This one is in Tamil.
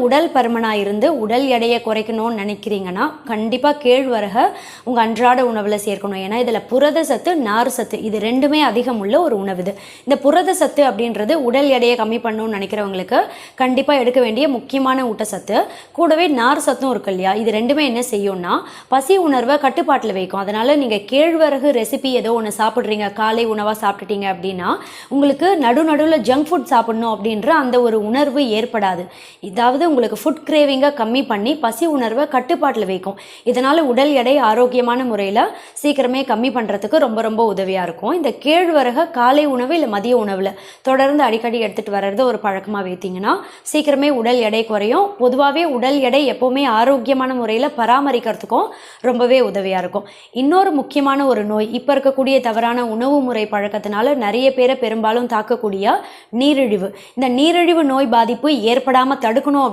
உடல் பருமனாக இருந்து உடல் எடையை குறைக்கணும்னு நினைக்கிறீங்கன்னா கண்டிப்பாக கேழ்வரகை உங்கள் அன்றாட உணவில் சேர்க்கணும். ஏன்னா இதில் புரத சத்து, நார் சத்து இது ரெண்டுமே அதிகம் உள்ள ஒரு உணவு. இது இந்த புரத சத்து அப்படின்றது உடல் எடையை கம்மி பண்ணணும்னு நினைக்கிறவங்களுக்கு கண்டிப்பாக எடுக்க வேண்டிய முக்கியமான ஊட்டச்சத்து. கூடவே நார் சத்தும் இருக்கு இல்லையா, இது ரெண்டுமே என்ன செய்யும்னா பசி உணர்வை கட்டுப்பாட்டில் வைக்கும். அதனால் நீங்கள் கேழ்வரகு ரெசிபி ஏதோ ஒன்று சாப்பிட்றீங்க, காலை உணவாக சாப்பிட்டுட்டீங்க அப்படின்னா உங்களுக்கு நடுநடுவில் ஜங்க் ஃபுட் சாப்பிடணும் அப்படின்ற அந்த ஒரு உணர்வு ஏற்படாது. இதாவது உங்களுக்கு ஃபுட் கிரேவிங்கை கம்மி பண்ணி பசி உணர்வை கட்டுப்பாட்டில் வைக்கும். இதனால் உடல் எடை ஆரோக்கியமான முறையில் சீக்கிரமே கம்மி பண்ணுறதுக்கு ரொம்ப ரொம்ப உதவியாக இருக்கும். இந்த கேழ்வரகை காலை உணவு இல்லை மதிய உணவில் தொடர்ந்து அடிக்கடி எடுத்துகிட்டு வர்றது ஒரு பழக்கமாக வைத்தீங்கன்னா சீக்கிரமே உடல் எடை குறையும். பொதுவாகவே உடல் எடை எப்போவுமே ஆரோக்கியமான முறையில் பராமரிக்கிறதுக்கும் ரொம்பவே உதவியாக இருக்கும். இன்னொரு முக்கியமான ஒரு நோய் இப்போ இருக்கக்கூடிய தவறான உணவு முறை பழக்கத்தினால நிறைய பேரை பெரும்பாலும் தாக்கக்கூடிய நீரிழிவு. இந்த நீரிழிவு நோய் பாதிப்பு ஏற்படாமல் தடுக்கணும்